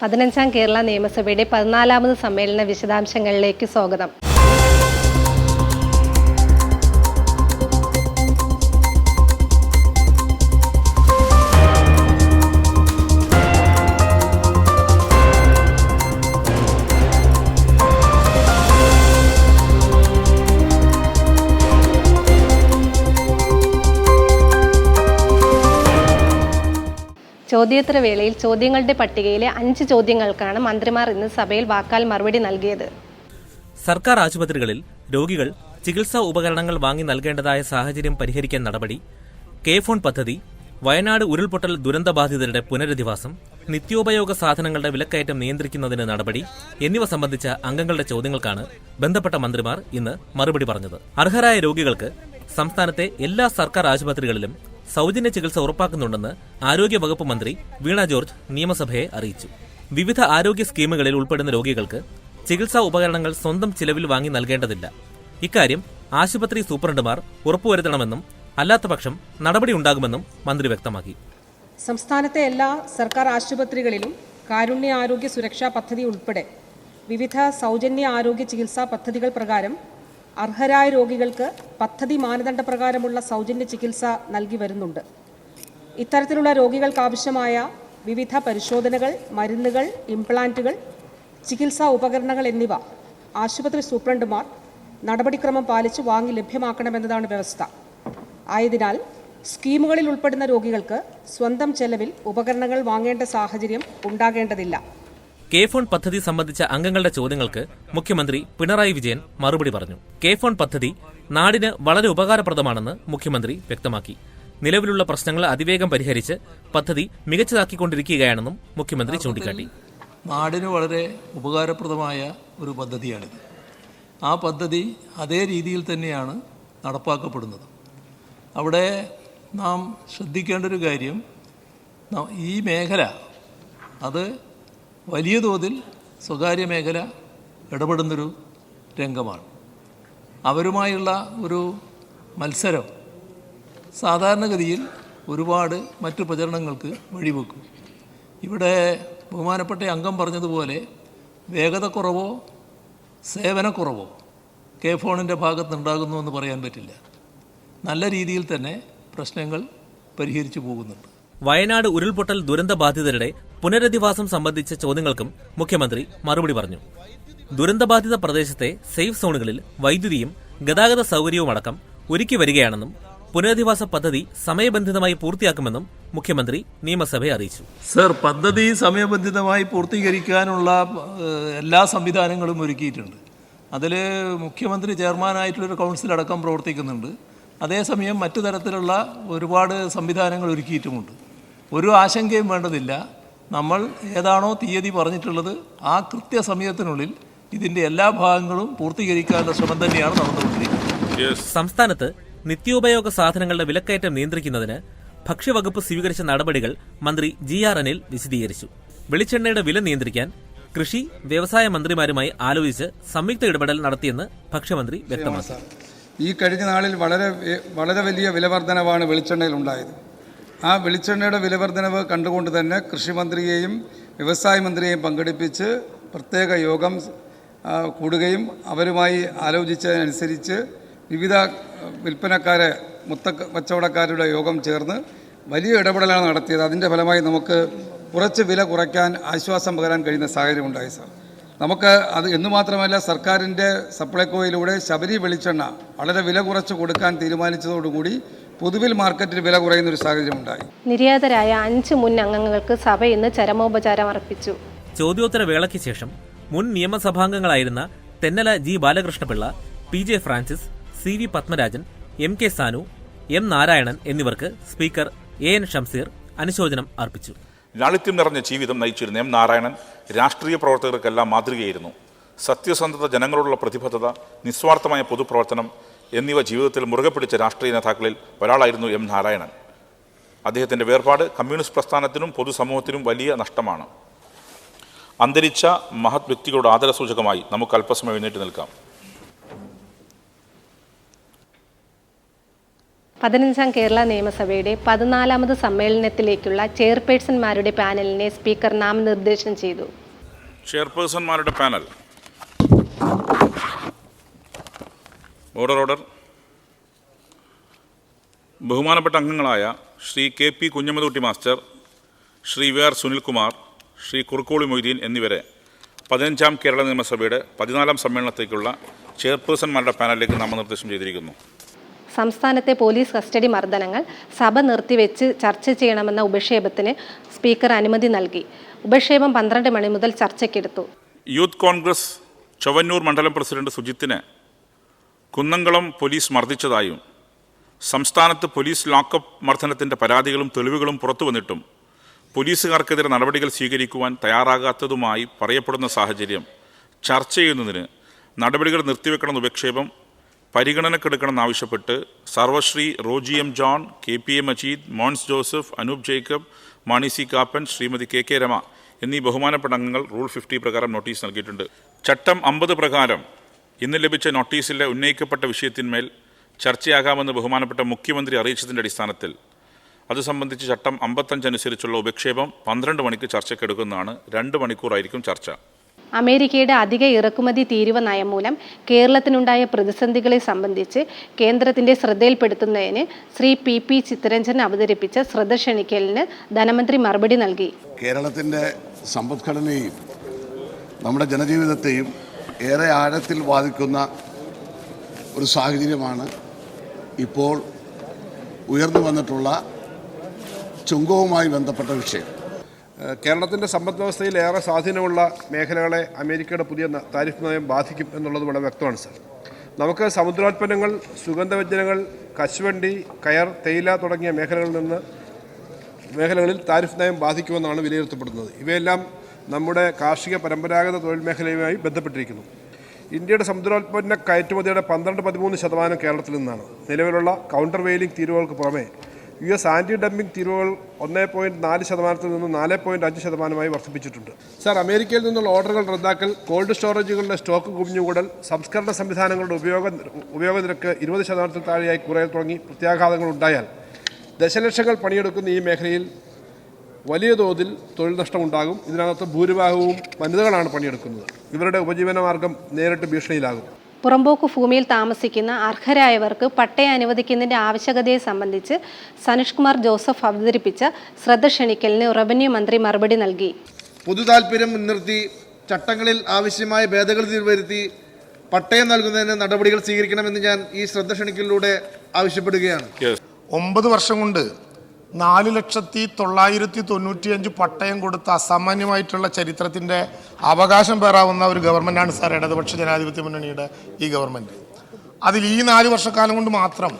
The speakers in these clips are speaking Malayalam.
15ാം കേരള നിയമസഭയുടെ 14ാമത് സമ്മേളന വിശദാംശങ്ങളിലേക്ക് സ്വാഗതം. ചോദ്യോത്തര വേളയിൽ ചോദ്യങ്ങളുടെ പട്ടികയിലെ 5 ചോദ്യങ്ങൾക്കാണ് മന്ത്രിമാർ ഇന്ന് സഭയിൽ വാക്കാൽ മറുപടി നൽകിയത്. സർക്കാർ ആശുപത്രികളിൽ രോഗികൾ ചികിത്സാ ഉപകരണങ്ങൾ വാങ്ങി നൽകേണ്ടതായ സാഹചര്യം പരിഹരിക്കാൻ നടപടി, കെ-ഫോൺ പദ്ധതി, വയനാട് ഉരുൾപൊട്ടൽ ദുരന്തബാധിതരുടെ പുനരധിവാസം, നിത്യോപയോഗ സാധനങ്ങളുടെ വിലക്കയറ്റം നിയന്ത്രിക്കുന്നതിന് നടപടി എന്നിവ സംബന്ധിച്ച അംഗങ്ങളുടെ ചോദ്യങ്ങൾക്കാണ് ബന്ധപ്പെട്ട മന്ത്രിമാർ ഇന്ന് മറുപടി പറഞ്ഞത്. അർഹരായ രോഗികൾക്ക് സംസ്ഥാനത്തെ എല്ലാ സർക്കാർ ആശുപത്രികളിലും സൗജന്യ ചികിത്സ ഉറപ്പാക്കുന്നുണ്ടെന്ന് ആരോഗ്യവകുപ്പ് മന്ത്രി വീണ ജോർജ് നിയമസഭയെ അറിയിച്ചു. വിവിധ ആരോഗ്യ സ്കീമുകളിൽ ഉൾപ്പെടുന്ന രോഗികൾക്ക് ചികിത്സാ ഉപകരണങ്ങൾ സ്വന്തം ചിലവിൽ വാങ്ങി നൽകേണ്ടതില്ല. ഇക്കാര്യം ആശുപത്രി സൂപ്രണ്ടുമാർ ഉറപ്പുവരുത്തണമെന്നും അല്ലാത്തപക്ഷം നടപടിയുണ്ടാകുമെന്നും മന്ത്രി വ്യക്തമാക്കി. സംസ്ഥാനത്തെ എല്ലാ സർക്കാർ ആശുപത്രികളിലും കാരുണ്യ ആരോഗ്യ സുരക്ഷാ പദ്ധതി ഉൾപ്പെടെ വിവിധ സൗജന്യ ആരോഗ്യ ചികിത്സാ പദ്ധതികൾ പ്രകാരം അർഹരായ രോഗികൾക്ക് പദ്ധതി മാനദണ്ഡപ്രകാരമുള്ള സൗജന്യ ചികിത്സ നൽകി വരുന്നുണ്ട്. ഇത്തരത്തിലുള്ള രോഗികൾക്കാവശ്യമായ വിവിധ പരിശോധനകൾ, മരുന്നുകൾ, ഇംപ്ലാന്റുകൾ, ചികിത്സാ ഉപകരണങ്ങൾ എന്നിവ ആശുപത്രി സൂപ്രണ്ടുമാർ നടപടിക്രമം പാലിച്ച് വാങ്ങി ലഭ്യമാക്കണമെന്നതാണ് വ്യവസ്ഥ. ആയതിനാൽ സ്കീമുകളിൽ ഉൾപ്പെടുന്ന രോഗികൾക്ക് സ്വന്തം ചെലവിൽ ഉപകരണങ്ങൾ വാങ്ങേണ്ട സാഹചര്യം ഉണ്ടാകേണ്ടതില്ല. കെ-ഫോൺ പദ്ധതി സംബന്ധിച്ച അംഗങ്ങളുടെ ചോദ്യങ്ങൾക്ക് മുഖ്യമന്ത്രി പിണറായി വിജയൻ മറുപടി പറഞ്ഞു. കെ-ഫോൺ പദ്ധതി നാടിന് വളരെ ഉപകാരപ്രദമാണെന്ന് മുഖ്യമന്ത്രി വ്യക്തമാക്കി. നിലവിലുള്ള പ്രശ്നങ്ങൾ അതിവേഗം പരിഹരിച്ച് പദ്ധതി മികച്ചതാക്കിക്കൊണ്ടിരിക്കുകയാണെന്നും മുഖ്യമന്ത്രി ചൂണ്ടിക്കാട്ടി. നാടിന് വളരെ ഉപകാരപ്രദമായ ഒരു പദ്ധതിയാണിത്. ആ പദ്ധതി അതേ രീതിയിൽ തന്നെയാണ് നടപ്പാക്കപ്പെടുന്നത്. അവിടെ നാം ശ്രദ്ധിക്കേണ്ട ഒരു കാര്യം, ഈ മേഖല അത് വലിയ തോതിൽ സ്വകാര്യ മേഖല ഇടപെടുന്നൊരു രംഗമാണ്. അവരുമായുള്ള ഒരു മത്സരം സാധാരണഗതിയിൽ ഒരുപാട് മറ്റു പ്രചരണങ്ങൾക്ക് വഴിവെക്കും. ഇവിടെ ബഹുമാനപ്പെട്ട അംഗം പറഞ്ഞതുപോലെ വേഗതക്കുറവോ സേവനക്കുറവോ കെ-ഫോണിൻ്റെ ഭാഗത്തുണ്ടാകുന്നു എന്ന് പറയാൻ പറ്റില്ല. നല്ല രീതിയിൽ തന്നെ പ്രശ്നങ്ങൾ പരിഹരിച്ചു പോകുന്നുണ്ട്. വയനാട് ഉരുൾപൊട്ടൽ ദുരന്തബാധിതരുടെ പുനരധിവാസം സംബന്ധിച്ച ചോദ്യങ്ങൾക്കും മുഖ്യമന്ത്രി മറുപടി പറഞ്ഞു. ദുരന്തബാധിത പ്രദേശത്തെ സേഫ് സോണുകളിൽ വൈദ്യുതിയും ഗതാഗത സൗകര്യവുമടക്കം ഒരുക്കി വരികയാണെന്നും പുനരധിവാസ പദ്ധതി സമയബന്ധിതമായി പൂർത്തിയാക്കുമെന്നും മുഖ്യമന്ത്രി നിയമസഭയെ അറിയിച്ചു. സർ, പദ്ധതി സമയബന്ധിതമായി പൂർത്തീകരിക്കാനുള്ള എല്ലാ സംവിധാനങ്ങളും ഒരുക്കിയിട്ടുണ്ട്. അതിൽ മുഖ്യമന്ത്രി ചെയർമാനായിട്ടുള്ളൊരു കൗൺസിൽ അടക്കം പ്രവർത്തിക്കുന്നുണ്ട്. അതേസമയം മറ്റു തരത്തിലുള്ള ഒരുപാട് സംവിധാനങ്ങൾ ഒരുക്കിയിട്ടുമുണ്ട്. ഒരു ആശങ്കയും വേണ്ടതില്ല. നമ്മൾ ഏതാണോ തീയതി പറഞ്ഞിട്ടുള്ളത് ആ കൃത്യസമയത്തിനുള്ളിൽ ഇതിൻ്റെ എല്ലാ ഭാഗങ്ങളും പൂർത്തീകരിക്കാനുള്ള ശ്രമം തന്നെയാണ് നടന്നുകൊണ്ടിരിക്കുന്നത്. സംസ്ഥാനത്ത് നിത്യോപയോഗ സാധനങ്ങളുടെ വിലക്കയറ്റം നിയന്ത്രിക്കുന്നതിന് ഭക്ഷ്യവകുപ്പ് സ്വീകരിച്ച നടപടികൾ മന്ത്രി GR അനിൽ വിശദീകരിച്ചു. വെളിച്ചെണ്ണയുടെ വില നിയന്ത്രിക്കാൻ കൃഷി, വ്യവസായ മന്ത്രിമാരുമായി ആലോചിച്ച് സംയുക്ത ഇടപെടൽ നടത്തിയെന്ന് ഭക്ഷ്യമന്ത്രി വ്യക്തമാക്കി. ഈ കഴിഞ്ഞ നാളിൽ വളരെ വലിയ വിലവർധനവാണ് വെളിച്ചെണ്ണയിൽ ഉണ്ടായത്. ആ വെളിച്ചെണ്ണയുടെ വിലവർധനവ് കണ്ടുകൊണ്ട് തന്നെ കൃഷിമന്ത്രിയെയും വ്യവസായ മന്ത്രിയെയും പങ്കെടുപ്പിച്ച് പ്രത്യേക യോഗം കൂടുകയും അവരുമായി ആലോചിച്ചതനുസരിച്ച് വിവിധ വിൽപ്പനക്കാരെ, കച്ചവടക്കാരുടെ യോഗം ചേർന്ന് വലിയ ഇടപെടലാണ് നടത്തിയത്. അതിൻ്റെ ഫലമായി നമുക്ക് കുറച്ച് വില കുറയ്ക്കാൻ, ആശ്വാസം പകരാൻ കഴിയുന്ന സാഹചര്യം ഉണ്ടായി സാർ. നമുക്ക് അത് എന്നു മാത്രമല്ല, സർക്കാരിൻ്റെ സപ്ലൈകോയിലൂടെ ശബരി വെളിച്ചെണ്ണ വളരെ വില കുറച്ച് കൊടുക്കാൻ തീരുമാനിച്ചതോടുകൂടി പൊതുവിൽ മാർക്കറ്റിൽ വില കുറയുന്നൊരു സാഹചര്യം ഉണ്ടായി. നിര്യാതരായ 5 മുൻ അംഗങ്ങൾക്ക് സഭ ഇന്ന് ചരമോപചാരം അർപ്പിച്ചു. ചോദ്യോത്തര വേളയ്ക്ക് ശേഷം മുൻ നിയമസഭാംഗങ്ങളായിരുന്ന Thennala G. Balakrishnapillai, PJ Francis, CV Padmarajan, MK Sanu, M. Narayanan എന്നിവർക്ക് സ്പീക്കർ AN ഷംസീർ അനുശോചനം അർപ്പിച്ചു. ലാളിത്യം നിറഞ്ഞ ജീവിതം നയിച്ചിരുന്ന M. നാരായണൻ രാഷ്ട്രീയ പ്രവർത്തകർക്കെല്ലാം മാതൃകയായിരുന്നു. സത്യസന്ധത, ജനങ്ങളോടുള്ള പ്രതിബദ്ധത, നിസ്വാർത്ഥമായ പൊതുപ്രവർത്തനം എന്നിവ ജീവിതത്തിൽ മുറുകെ പിടിച്ച രാഷ്ട്രീയ നേതാക്കളിൽ ഒരാളായിരുന്നു M. നാരായണൻ. അദ്ദേഹത്തിൻ്റെ വേർപാട് കമ്മ്യൂണിസ്റ്റ് പ്രസ്ഥാനത്തിനും പൊതുസമൂഹത്തിനും വലിയ നഷ്ടമാണ്. അന്തരിച്ച മഹത് വ്യക്തികളുടെ ആദരസൂചകമായി നമുക്ക് അല്പസമയം എഴുന്നേറ്റ് നിൽക്കാം. 15ാം കേരള നിയമസഭയുടെ 14ാമത് സമ്മേളനത്തിലേക്കുള്ള ചെയർപേഴ്സൺമാരുടെ പാനലിനെ സ്പീക്കർ നാമനിർദ്ദേശം ചെയ്തു. ചെയർപേഴ്സൺമാരുടെ പാനൽ. ഓർഡർ. ബഹുമാനപ്പെട്ട അംഗങ്ങളായ Shri KP Kunhammadkutty master, Shri VR Sunilkumar, Shri Kurukkoli Moideen എന്നിവരെ 15ാം കേരള നിയമസഭയുടെ 14ാം സമ്മേളനത്തേക്കുള്ള ചെയർപേഴ്സൺമാരുടെ പാനലിലേക്ക് നാമനിർദ്ദേശം ചെയ്തിരിക്കുന്നു. സംസ്ഥാനത്തെ പോലീസ് കസ്റ്റഡി മർദ്ദനങ്ങൾ സഭ നിർത്തിവെച്ച് ചർച്ച ചെയ്യണമെന്ന ഉപക്ഷേപത്തിന് സ്പീക്കർ അനുമതി നൽകി. ഉപക്ഷേപം 12 മണി മുതൽ ചർച്ചയ്ക്കെടുത്തു. യൂത്ത് കോൺഗ്രസ് ചൊവ്വന്നൂർ മണ്ഡലം പ്രസിഡന്റ് സുജിത്തിനെ കുന്നംകുളം പോലീസ് മർദ്ദിച്ചതായും സംസ്ഥാനത്ത് പോലീസ് ലോക്കപ്പ് മർദ്ദനത്തിൻ്റെ പരാതികളും തെളിവുകളും പുറത്തു വന്നിട്ടും പോലീസുകാർക്കെതിരെ നടപടികൾ സ്വീകരിക്കുവാൻ തയ്യാറാകാത്തതുമായി പറയപ്പെടുന്ന സാഹചര്യം ചർച്ച ചെയ്യുന്നതിന് നടപടികൾ നിർത്തിവെക്കണമെന്ന ഉപക്ഷേപം പരിഗണനക്കെടുക്കണമെന്നാവശ്യപ്പെട്ട് സർവശ്രീ Roji M. John, KP A. Majeed, Mons Joseph, Anoop Jacob, Mani C. Kappan, Shrimati KK Rama എന്നീ ബഹുമാനപ്പെട്ട അംഗങ്ങൾ റൂൾ 50 പ്രകാരം നോട്ടീസ് നൽകിയിട്ടുണ്ട്. ചട്ടം 50 പ്രകാരം ഇന്ന് ലഭിച്ച നോട്ടീസിലെ ഉന്നയിക്കപ്പെട്ട വിഷയത്തിന്മേൽ ചർച്ചയാകാമെന്ന് ബഹുമാനപ്പെട്ട മുഖ്യമന്ത്രി അറിയിച്ചതിൻ്റെ അടിസ്ഥാനത്തിൽ അത് സംബന്ധിച്ച് ചട്ടം 55 അനുസരിച്ചുള്ള ഉപക്ഷേപം 12 മണിക്ക് ചർച്ചയ്ക്കെടുക്കുന്നതാണ്. 2 മണിക്കൂറായിരിക്കും ചർച്ച. അമേരിക്കയുടെ അധിക ഇറക്കുമതി തീരുവ നയം മൂലം കേരളത്തിനുണ്ടായ പ്രതിസന്ധികളെ സംബന്ധിച്ച് കേന്ദ്രത്തിന്റെ ശ്രദ്ധയിൽപ്പെടുത്തുന്നതിന് ശ്രീ PP ചിത്തരഞ്ജൻ അവതരിപ്പിച്ച ശ്രദ്ധ ക്ഷണിക്കലിന് ധനമന്ത്രി മറുപടി നൽകി. കേരളത്തിൻ്റെ സമ്പദ്ഘടനയെയും നമ്മുടെ ജനജീവിതത്തെയും ഏറെ ആഴത്തിൽ ബാധിക്കുന്ന ഒരു സാഹചര്യമാണ് ഇപ്പോൾ ഉയർന്നു വന്നിട്ടുള്ള ചുങ്കവുമായി ബന്ധപ്പെട്ട വിഷയം. കേരളത്തിൻ്റെ സമ്പദ് വ്യവസ്ഥയിൽ ഏറെ സ്വാധീനമുള്ള മേഖലകളെ അമേരിക്കയുടെ പുതിയ താരിഫ് നയം ബാധിക്കും എന്നുള്ളത് വളരെ വ്യക്തമാണ് സർ. നമുക്ക് സമുദ്രോൽപ്പന്നങ്ങൾ, സുഗന്ധവ്യഞ്ജനങ്ങൾ, കശുവണ്ടി, കയർ, തേയില തുടങ്ങിയ മേഖലകളിൽ താരിഫ് നയം ബാധിക്കുമെന്നാണ് വിലയിരുത്തപ്പെടുന്നത്. ഇവയെല്ലാം നമ്മുടെ കാർഷിക പരമ്പരാഗത തൊഴിൽ മേഖലയുമായി ബന്ധപ്പെട്ടിരിക്കുന്നു. ഇന്ത്യയുടെ സമുദ്രോൽപ്പന്ന കയറ്റുമതിയുടെ 12-13% കേരളത്തിൽ നിന്നാണ്. നിലവിലുള്ള കൗണ്ടർ വെയിലിംഗ് തീരുവകൾക്ക് പുറമെ US ആൻറ്റി ഡംപിംഗ് തീരുവകൾ 1.4% നിന്ന് 4.5% വർദ്ധിപ്പിച്ചിട്ടുണ്ട്. സാർ, അമേരിക്കയിൽ നിന്നുള്ള ഓർഡറുകൾ റദ്ദാക്കൽ, കോൾഡ് സ്റ്റോറേജുകളുടെ സ്റ്റോക്ക് കുമിഞ്ഞുകൂടൽ, സംസ്കരണ സംവിധാനങ്ങളുടെ ഉപയോഗനിരക്ക് 20% താഴെയായി കുറയാൻ തുടങ്ങി പ്രത്യാഘാതങ്ങൾ ഉണ്ടായാൽ ദശലക്ഷങ്ങൾ പണിയെടുക്കുന്ന ഈ മേഖലയിൽ വലിയ തോതിൽ തൊഴിൽ നഷ്ടമുണ്ടാകും. ഇതിനകത്ത് ഭൂരിഭാഗവും വനിതകളാണ് പണിയെടുക്കുന്നത്. ഇവരുടെ ഉപജീവന മാർഗം നേരിട്ട് ഭീഷണിയിലാകും. പുറമ്പോക്ക് ഭൂമിയിൽ താമസിക്കുന്ന അർഹരായവർക്ക് പട്ടയം അനുവദിക്കുന്നതിന്റെ ആവശ്യകതയെ സംബന്ധിച്ച് സനുഷ് കുമാർ ജോസഫ് അവതരിപ്പിച്ച ശ്രദ്ധ ക്ഷണിക്കലിന് റവന്യൂ മന്ത്രി മറുപടി നൽകി. പൊതുതാൽപര്യം മുൻനിർത്തി ചട്ടങ്ങളിൽ ആവശ്യമായ ഭേദഗതി വരുത്തി പട്ടയം നൽകുന്നതിന് നടപടികൾ സ്വീകരിക്കണമെന്ന് ഞാൻ ഈ ശ്രദ്ധ ക്ഷണിക്കലിലൂടെ ആവശ്യപ്പെടുകയാണ്. 9 വർഷം കൊണ്ട് 4,995 പട്ടയം കൊടുത്ത അസാമാന്യമായിട്ടുള്ള ചരിത്രത്തിൻ്റെ അവകാശം പേറാവുന്ന ഒരു ഗവൺമെൻറ്റാണ് സാർ ഇടതുപക്ഷ ജനാധിപത്യ മുന്നണിയുടെ ഈ ഗവൺമെൻറ്. അതിൽ ഈ 4 വർഷക്കാലം കൊണ്ട് മാത്രം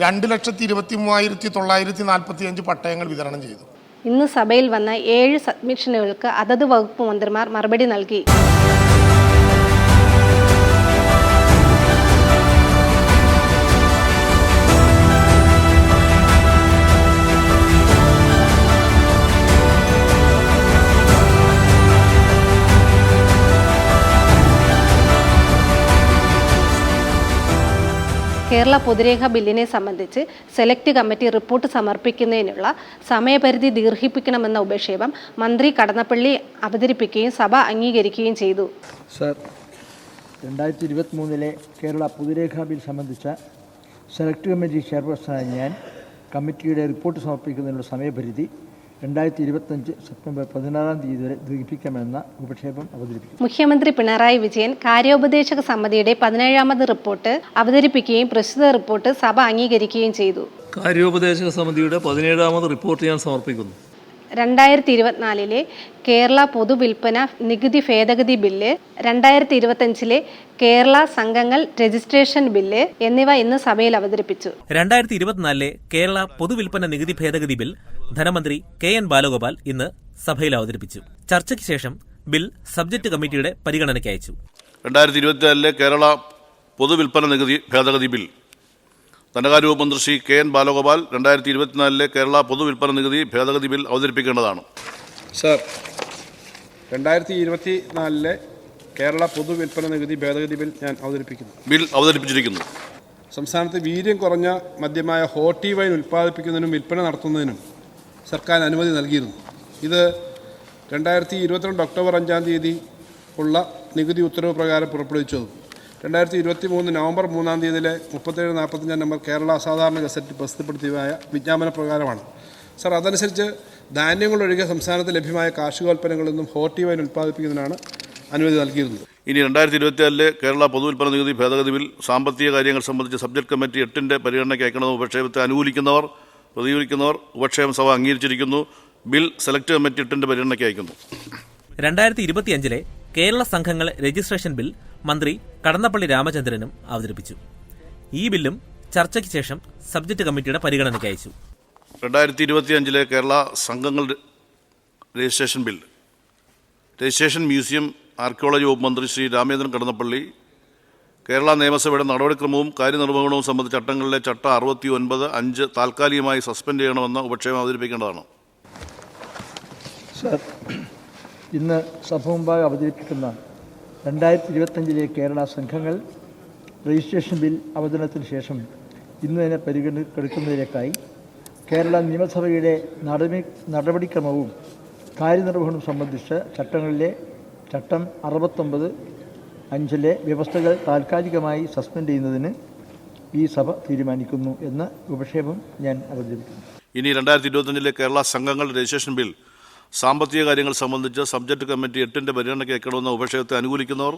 2,23,945 പട്ടയങ്ങൾ വിതരണം ചെയ്തു. ഇന്ന് സഭയിൽ വന്ന 7 സബ്മിഷനുകൾക്ക് അതത് വകുപ്പ് മന്ത്രിമാർ മറുപടി നൽകി. കേരള പൊതുരേഖ ബില്ലിനെ സംബന്ധിച്ച് സെലക്ട് കമ്മിറ്റി റിപ്പോർട്ട് സമർപ്പിക്കുന്നതിനുള്ള സമയപരിധി ദീർഘിപ്പിക്കണമെന്ന ഉപക്ഷേപം മന്ത്രി കടന്നപ്പള്ളി അവതരിപ്പിക്കുകയും സഭ അംഗീകരിക്കുകയും ചെയ്തു. സർ, 2023 കേരള പൊതുരേഖാ ബിൽ സംബന്ധിച്ച സെലക്ട് കമ്മിറ്റി ചെയർപേഴ്സണായ ഞാൻ കമ്മിറ്റിയുടെ റിപ്പോർട്ട് സമർപ്പിക്കുന്നതിനുള്ള സമയപരിധി 2025 സെപ്റ്റംബർ 16 വരെ ദീർഘിപ്പിക്കാമെന്ന ഉപക്ഷേപം അവതരിപ്പിക്കും. മുഖ്യമന്ത്രി പിണറായി വിജയൻ കാര്യോപദേശക സമിതിയുടെ 17ാമത് റിപ്പോർട്ട് അവതരിപ്പിക്കുകയും പ്രസ്തുത റിപ്പോർട്ട് സഭ അംഗീകരിക്കുകയും ചെയ്തു. കാര്യോപദേശക സമിതിയുടെ 17ാമത് റിപ്പോർട്ട് ഞാൻ സമർപ്പിക്കുന്നു. 2024 കേരള പൊതുവിൽപ്പന നികുതി ഭേദഗതി ബില്ല്, 2025 കേരള സംഘങ്ങൾ രജിസ്ട്രേഷൻ ബില്ല് എന്നിവ ഇന്ന് സഭയിൽ അവതരിപ്പിച്ചു. 2024 കേരള പൊതുവിൽപ്പന നികുതി ഭേദഗതി ബിൽ ധനമന്ത്രി KN ബാലഗോപാൽ ഇന്ന് സഭയിൽ അവതരിപ്പിച്ചു. ചർച്ചയ്ക്ക് ശേഷം ബിൽ സബ്ജക്ട് കമ്മിറ്റിയുടെ പരിഗണനയ്ക്ക് അയച്ചു. 2024 കേരള പൊതുവിൽപ്പന നികുതി ഭേദഗതി ബിൽ ധനകാര്യ വകുപ്പ് മന്ത്രി ശ്രീ KN ബാലഗോപാൽ 2024 കേരള പൊതുവിൽപ്പന നികുതി ഭേദഗതി ബിൽ അവതരിപ്പിക്കേണ്ടതാണ്. സർ, 2024 കേരള പൊതുവിൽപ്പന നികുതി ഭേദഗതി ബിൽ ഞാൻ അവതരിപ്പിക്കുന്നു. ബിൽ അവതരിപ്പിച്ചിരിക്കുന്നു. സംസ്ഥാനത്ത് വീര്യം കുറഞ്ഞ മദ്യമായ ഹോട്ടി വൈൻ ഉൽപ്പാദിപ്പിക്കുന്നതിനും വിൽപ്പന നടത്തുന്നതിനും സർക്കാർ അനുമതി നൽകിയിരുന്നു. ഇത് 2022 ഒക്ടോബർ 5-ാം തീയതി ഉള്ള നികുതി ഉത്തരവ് പ്രകാരം പുറപ്പെടുവിച്ചതും 2023 നവംബർ 3-ാം തീയതിയിലെ 37-45 നമ്പർ കേരള അസാധാരണ ഗസറ്റിൽ പ്രസിദ്ധപ്പെടുത്തിയതായ വിജ്ഞാപന പ്രകാരമാണ്. സർ, അതനുസരിച്ച് ധാന്യങ്ങളൊഴികെ സംസ്ഥാനത്ത് ലഭ്യമായ കാർഷികോൽപ്പന്നങ്ങളിൽ നിന്നും ഹോട്ടി വൈൻ ഉൽപ്പാദിപ്പിക്കുന്നതിനാണ് അനുമതി നൽകിയിരുന്നത്. ഇനി 2024 കേരള പൊതുവിൽപ്പന നികുതി ഭേദഗതി ബിൽ സാമ്പത്തിക കാര്യങ്ങൾ സംബന്ധിച്ച് സബ്ജക്ട് കമ്മിറ്റി 8-ന്റെ പരിഗണനയ്ക്ക് അയക്കണമെന്ന് ഉപക്ഷേപത്തെ അനുകൂലിക്കുന്നവർ പ്രതികൂലിക്കുന്നവർ ഉപക്ഷേപം സഭ അംഗീകരിച്ചിരിക്കുന്നു. ബിൽ സെലക്ട് കമ്മിറ്റി 8-ന്റെ പരിഗണനയ്ക്ക് അയക്കുന്നു. 2025 കേരള സംഘങ്ങൾ രജിസ്ട്രേഷൻ ബിൽ മന്ത്രി കടന്നപ്പള്ളി രാമചന്ദ്രനും അവതരിപ്പിച്ചു. ഈ ബില്ലും ചർച്ചയ്ക്ക് ശേഷം സബ്ജക്ട് കമ്മിറ്റിയുടെ പരിഗണനയ്ക്ക് അയച്ചു. 2025 കേരള സംഘങ്ങൾ registration bill registration museum archaeology വകുപ്പ് മന്ത്രി ശ്രീ രാമചന്ദ്രൻ കടന്നപ്പള്ളി കേരള നിയമസഭയുടെ നടപടിക്രമവും കാര്യനിർവഹണവും സംബന്ധിച്ച ചട്ടങ്ങളിലെ ചട്ടം 69(5) താൽക്കാലികമായി സസ്പെൻഡ് ചെയ്യണമെന്ന ഉപക്ഷേപം അവതരിപ്പിക്കേണ്ടതാണ്. സർ, ഇന്ന് സഭ മുമ്പാകെ അവതരിപ്പിക്കുന്ന 2025 കേരള സംഘങ്ങൾ രജിസ്ട്രേഷൻ ബിൽ അവതരണത്തിന് ശേഷം ഇന്ന് തന്നെ പരിഗണിക്കെടുക്കുന്നതിലേക്കായി കേരള നിയമസഭയുടെ നടപടിക്രമവും കാര്യനിർവഹണവും സംബന്ധിച്ച് ചട്ടങ്ങളിലെ ചട്ടം 69(5) വ്യവസ്ഥകൾ താൽക്കാലികമായി സസ്പെൻഡ് ചെയ്യുന്നതിന് ഈ സഭ തീരുമാനിക്കുന്നു എന്ന ഉപക്ഷേപം ഞാൻ അവതരിപ്പിക്കുന്നു. ഇനി 2025 കേരള സംഘങ്ങൾ രജിസ്ട്രേഷൻ ബിൽ സാമ്പത്തിക കാര്യങ്ങൾ സംബന്ധിച്ച് സബ്ജക്ട് കമ്മിറ്റി 8-ന്റെ പരിഗണനയ്ക്ക് അയക്കണമെന്ന ഉപക്ഷേപത്തെ അനുകൂലിക്കുന്നവർ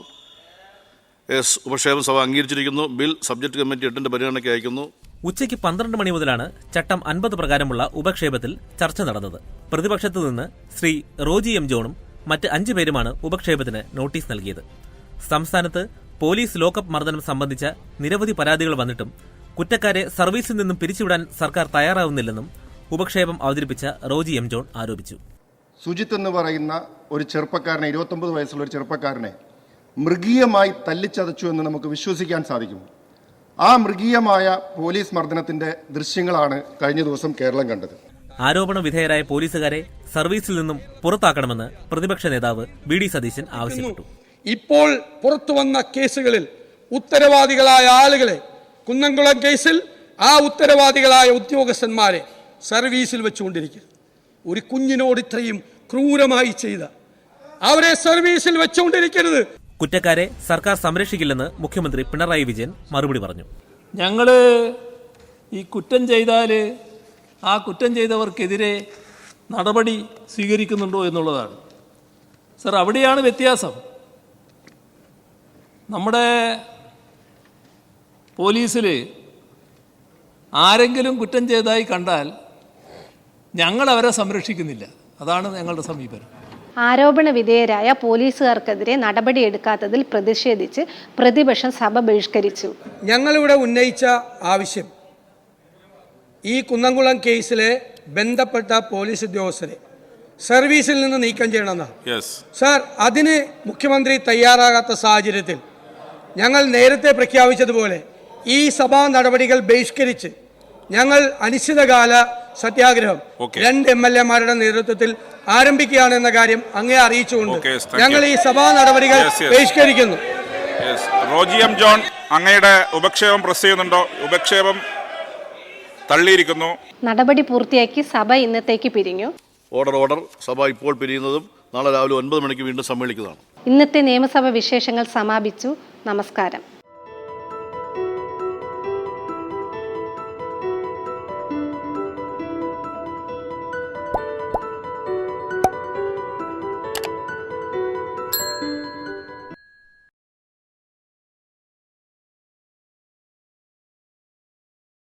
ഉപക്ഷേപം സഭ അംഗീകരിച്ചിരിക്കുന്നു. ബിൽ സബ്ജക്ട് കമ്മിറ്റി 8-ന്റെ പരിഗണനയ്ക്ക് അയക്കുന്നു. ഉച്ചയ്ക്ക് 12 മണി മുതലാണ് ചട്ടം 50 പ്രകാരമുള്ള ഉപക്ഷേപത്തിൽ ചർച്ച നടന്നത്. പ്രതിപക്ഷത്തു നിന്ന് ശ്രീ റോജി എം ജോണും മറ്റ് 5 പേരുമാണ് ഉപക്ഷേപത്തിന് നോട്ടീസ് നൽകിയത്. സംസ്ഥാനത്ത് പോലീസ് ലോക്കപ്പ് മർദ്ദനം സംബന്ധിച്ച നിരവധി പരാതികൾ വന്നിട്ടും കുറ്റക്കാരെ സർവീസിൽ നിന്നും പിരിച്ചുവിടാൻ സർക്കാർ തയ്യാറാവുന്നില്ലെന്നും ഉപക്ഷേപം അവതരിപ്പിച്ച റോജി എം ജോൺ ആരോപിച്ചു. സുജിത്ത് എന്ന് പറയുന്ന ഒരു ചെറുപ്പക്കാരനെ, 29 വയസ്സുള്ള ഒരു ചെറുപ്പക്കാരനെ മൃഗീയമായി തല്ലിച്ചതച്ചു എന്ന് നമുക്ക് വിശ്വസിക്കാൻ സാധിക്കും. ആ മൃഗീയമായ പോലീസ് മർദ്ദനത്തിന്റെ ദൃശ്യങ്ങളാണ് കഴിഞ്ഞ ദിവസം കേരളം കണ്ടത്. ആരോപണ വിധേയരായ പോലീസുകാരെ സർവീസിൽ നിന്നും പുറത്താക്കണമെന്ന് പ്രതിപക്ഷ നേതാവ് വി.ഡി. സതീശൻ ആവശ്യപ്പെട്ടു. ഇപ്പോൾ പുറത്തുവന്ന കേസുകളിൽ ഉത്തരവാദികളായ ആളുകളെ, കുന്നംകുളം കേസിൽ ആ ഉത്തരവാദികളായ ഉദ്യോഗസ്ഥന്മാരെ സർവീസിൽ വെച്ചുകൊണ്ടിരിക്കുക. ഒരു കുഞ്ഞിനോട് ഇത്രയും ക്രൂരമായി ചെയ്ത അവരെ സർവീസിൽ വെച്ചുകൊണ്ടിരിക്കരുത്. കുറ്റക്കാരെ സർക്കാർ സംരക്ഷിക്കില്ലെന്ന് മുഖ്യമന്ത്രി പിണറായി വിജയൻ മറുപടി പറഞ്ഞു. ഞങ്ങൾ ഈ കുറ്റം ചെയ്താൽ ആ കുറ്റം ചെയ്തവർക്കെതിരെ നടപടി സ്വീകരിക്കുന്നുണ്ടോ എന്നുള്ളതാണ്. സർ, അവിടെയാണ് വ്യത്യാസം. നമ്മുടെ പോലീസിൽ ആരെങ്കിലും കുറ്റം ചെയ്തതായി കണ്ടാൽ ഞങ്ങൾ അവരെ സംരക്ഷിക്കുന്നില്ല. അതാണ് ഞങ്ങളുടെ സമീപനം. ആരോപണ വിധേയരായ പോലീസുകാർക്കെതിരെ നടപടിയെടുക്കാത്തതിൽ പ്രതിഷേധിച്ച് പ്രതിപക്ഷം സഭ ബഹിഷ്കരിച്ചു. ഞങ്ങളിവിടെ ഉന്നയിച്ച ആവശ്യം ഈ കുന്നംകുളം കേസിലെ ബന്ധപ്പെട്ട പോലീസ് ഉദ്യോഗസ്ഥരെ സർവീസിൽ നിന്ന് നീക്കം ചെയ്യണമെന്നാണ്. സാർ, അതിന് മുഖ്യമന്ത്രി തയ്യാറാകാത്ത സാഹചര്യത്തിൽ ഞങ്ങൾ നേരത്തെ പ്രഖ്യാപിച്ചതുപോലെ ഈ സഭാ നടപടികൾ ബഹിഷ്കരിച്ച് ഞങ്ങൾ അനിശ്ചിതകാല സത്യാഗ്രഹം 2 MLA-മാരുടെ നേതൃത്വത്തിൽ ആരംഭിക്കുകയാണെന്ന കാര്യം അങ്ങേ അറിയിച്ചുകൊണ്ട് ഞങ്ങൾ ഈ സഭാ നടപടികൾ ബഹിഷ്കരിക്കുന്നു. റോജി എം ജോൺ അങ്ങയുടെ ഉപക്ഷേപം പ്രസ് ചെയ്യുന്നുണ്ടോ? ഉപക്ഷേപം തള്ളിയിരിക്കുന്നു. നടപടി പൂർത്തിയാക്കി സഭ ഇന്നത്തേക്ക് പിരിഞ്ഞു. ഓർഡർ. സഭ ഇപ്പോൾ പിരിയുന്നതും നാളെ രാവിലെ 9 മണിക്ക് വീണ്ടും സമ്മേളിക്കുന്നതാണ്. ഇന്നത്തെ നിയമസഭ വിശേഷങ്ങൾ സമാപിച്ചു. നമസ്കാരം.